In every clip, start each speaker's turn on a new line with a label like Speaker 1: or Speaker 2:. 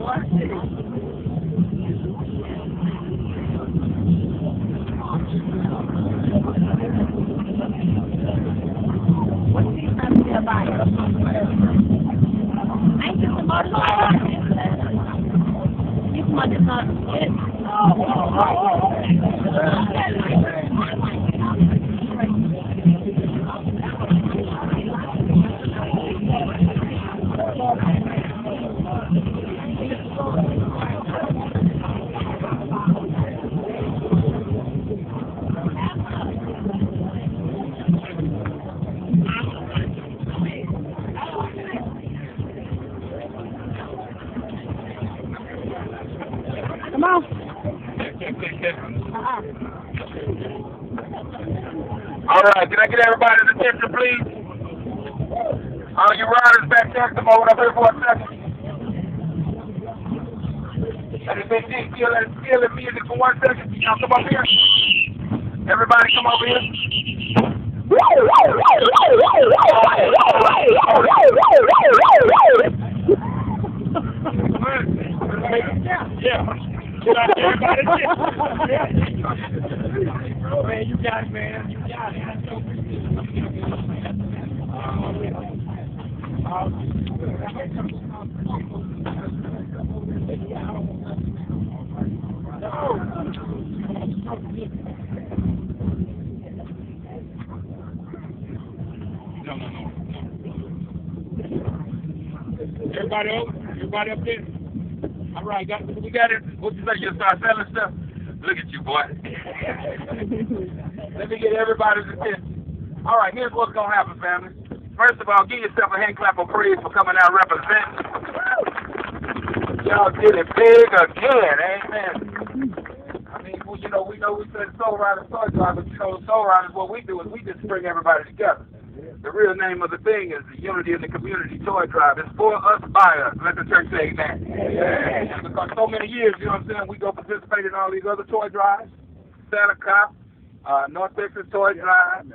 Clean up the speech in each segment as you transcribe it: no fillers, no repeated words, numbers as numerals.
Speaker 1: What do you have to buy? I just about you must not get. Come on.
Speaker 2: All right, can I get everybody's attention, please? All you riders back there, come over up here for a second. Let me feel the music for 1 second. Y'all come up here. Everybody come over here. Yeah. Everybody. Man, you got it, man. You got it. No. Everybody up there? All right, we got it. What you say? You start selling stuff? Look at you, boy. Let me get everybody's attention. All right, here's what's going to happen, family. First of all, give yourself a hand clap of praise for coming out representing. Y'all did it big again, amen. I mean, well, we know we said Soul Riders Toy Drive, but Soul Riders, what we do is we just bring everybody together. The real name of the thing is the Unity in the Community Toy Drive. It's for us, by us. Let the church say amen. And because so many years, you know what I'm saying, we go participate in all these other toy drives. Santa Cop, North Texas Toy Drive,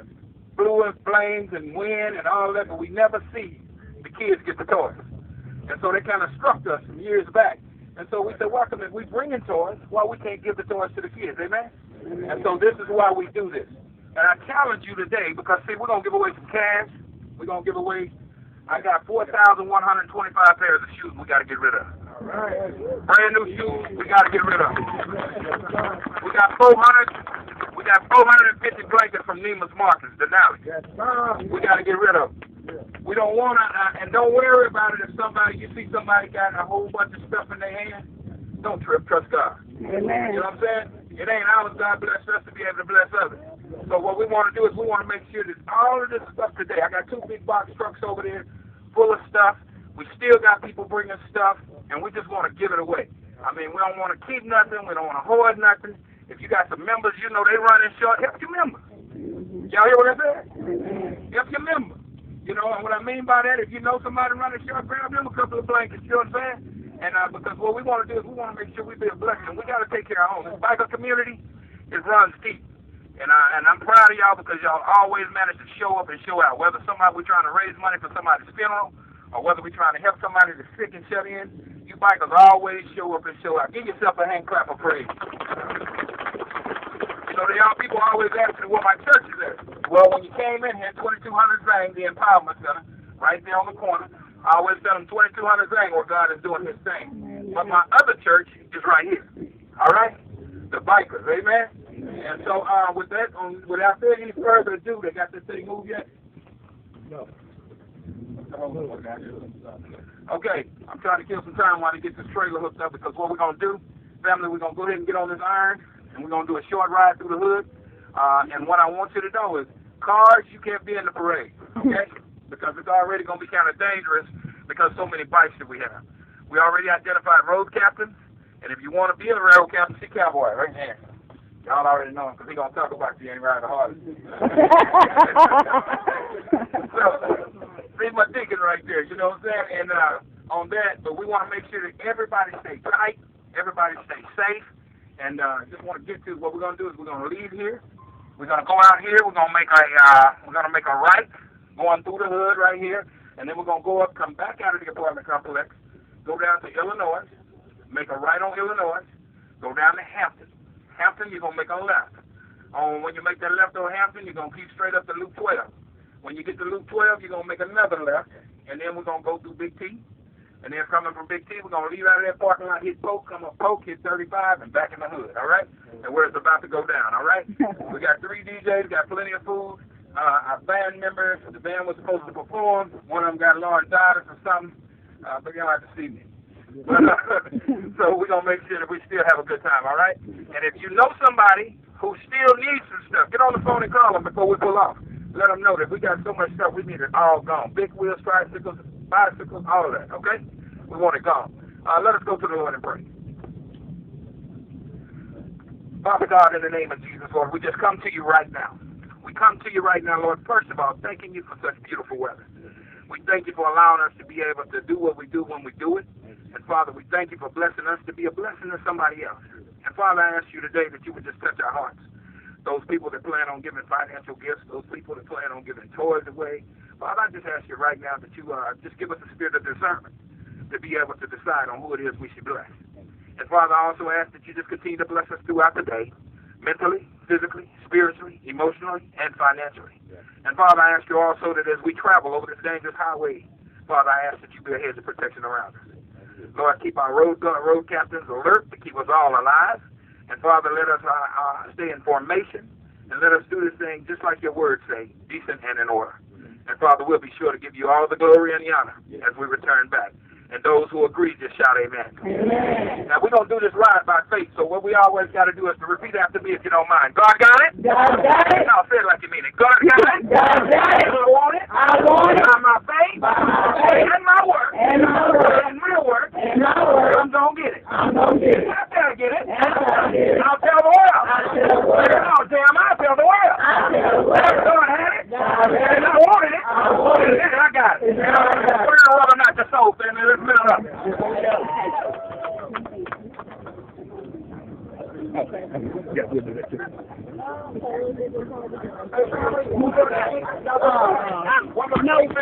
Speaker 2: Blue and Flames and Wind and all of that, but we never see the kids get the toys. And so they kind of struck us some years back. And so we said, well, if we bring in toys, why we can't give the toys to the kids, amen? And so this is why we do this. And I challenge you today because, see, we're going to give away some cash. We're going to give away, I got 4,125 pairs of shoes we got to get rid of. All right. Brand new shoes we got to get rid of. We got 450 blankets from Neiman's Marcus, Denali. We got to get rid of them. We don't want to, and don't worry about it if you see somebody got a whole bunch of stuff in their hand. Don't trip, trust God.
Speaker 1: Amen.
Speaker 2: You know what I'm saying? It ain't ours. God bless us to be able to bless others. So what we want to do is we want to make sure that all of this stuff today, I got 2 big box trucks over there full of stuff. We still got people bringing stuff, and we just want to give it away. I mean, we don't want to keep nothing. We don't want to hoard nothing. If you got some members, they running short, help your members. Y'all hear what I said? Help your members. And what I mean by that, if you know somebody running short, grab them a couple of blankets, you know what I'm saying? And because what we want to do is we want to make sure we be a blessing. We got to take care of our own. This biker community, it runs deep. And I'm proud of y'all because y'all always manage to show up and show out. Whether we're trying to raise money for somebody's funeral or whether we're trying to help somebody that's sick and shut in, you bikers always show up and show out. Give yourself a hand clap of praise. So y'all people always ask me where my church is at. Well, when you came in here, 2200 Zang, the Empowerment Center, right there on the corner, I always tell them 2200 Zang where God is doing his thing. But my other church is right here. All right? The bikers, amen? And so with that, without any further ado, they got this thing moved yet? No. Okay, I'm trying to kill some time while they get this trailer hooked up because what we're going to do, family, we're going to go ahead and get on this iron and we're going to do a short ride through the hood. And what I want you to know is, cars, you can't be in the parade, okay? Because it's already going to be kind of dangerous because so many bikes that we have. We already identified road captains, and if you want to be a road captain, see Cowboy right there. Y'all already know him because he's going to talk about you ain't riding the hardest. So, see my deacon right there, you know what I'm saying? And on that, but we want to make sure that everybody stay tight, everybody stay safe, and just want to get to what we're going to do is we're going to leave here. We're going to go out here. We're going to make a right going through the hood right here, and then we're going to go up, come back out of the apartment complex, go down to Illinois, make a right on Illinois, go down to Hampton. Hampton, you're going to make a left. When you make that left on Hampton, you're going to keep straight up to Loop 12. When you get to Loop 12, you're going to make another left, and then we're going to go through Big T. And then coming from Big T, we're going to leave out of that parking lot, hit Polk, come up Polk, hit 35, and back in the hood, all right? And where it's about to go down, all right? We got 3 DJs, got plenty of food. Our band members, the band was supposed to perform. One of them got laryngitis or something, but y'all have to see me. So we're going to make sure that we still have a good time, all right? And if you know somebody who still needs some stuff, get on the phone and call them before we pull off. Let them know that we got so much stuff, we need it all gone. Big wheels, tricycles, bicycles, all of that, okay? We want it gone. Let us go to the Lord and pray. Father God, in the name of Jesus, Lord, we just come to you right now. We come to you right now, Lord, first of all, thanking you for such beautiful weather. We thank you for allowing us to be able to do what we do when we do it. And, Father, we thank you for blessing us to be a blessing to somebody else. And, Father, I ask you today that you would just touch our hearts. Those people that plan on giving financial gifts, those people that plan on giving toys away. Father, I just ask you right now that you just give us a spirit of discernment to be able to decide on who it is we should bless. And, Father, I also ask that you just continue to bless us throughout the day, mentally, physically, spiritually, emotionally, and financially. And, Father, I ask you also that as we travel over this dangerous highway, Father, I ask that you be a hedge of protection around us. Lord, keep our road captains alert to keep us all alive. And, Father, let us stay in formation, and let us do this thing just like your words say, decent and in order. And, Father, we'll be sure to give you all the glory and the honor as we return back. And those who agree, just shout amen. Amen. Now, we're going to do this ride by faith, so what we always got to do is to repeat after me if you don't mind. God got it?
Speaker 1: God got it.
Speaker 2: No, say it like you mean it. God got it?
Speaker 1: God got it.
Speaker 2: I want it?
Speaker 1: I want it.
Speaker 2: By my faith?
Speaker 1: By my faith.
Speaker 2: And my work.
Speaker 1: And my work.
Speaker 2: And my work.
Speaker 1: And my work.
Speaker 2: I'm going to get it.
Speaker 1: I'm going to get it.
Speaker 2: I gotta get it.
Speaker 1: I'll get it.
Speaker 2: I'll tell the world.
Speaker 1: I'll tell the world.
Speaker 2: Oh, damn, I'll tell the world.
Speaker 1: I'll tell the world.
Speaker 2: God had it.
Speaker 1: God had it.
Speaker 2: And I wanted it.
Speaker 1: I wanted it.
Speaker 2: And I got it.
Speaker 1: And I got it.
Speaker 2: We're going to rubber knock your soul, family. Let's fill it up. Yeah, we'll do that too. No.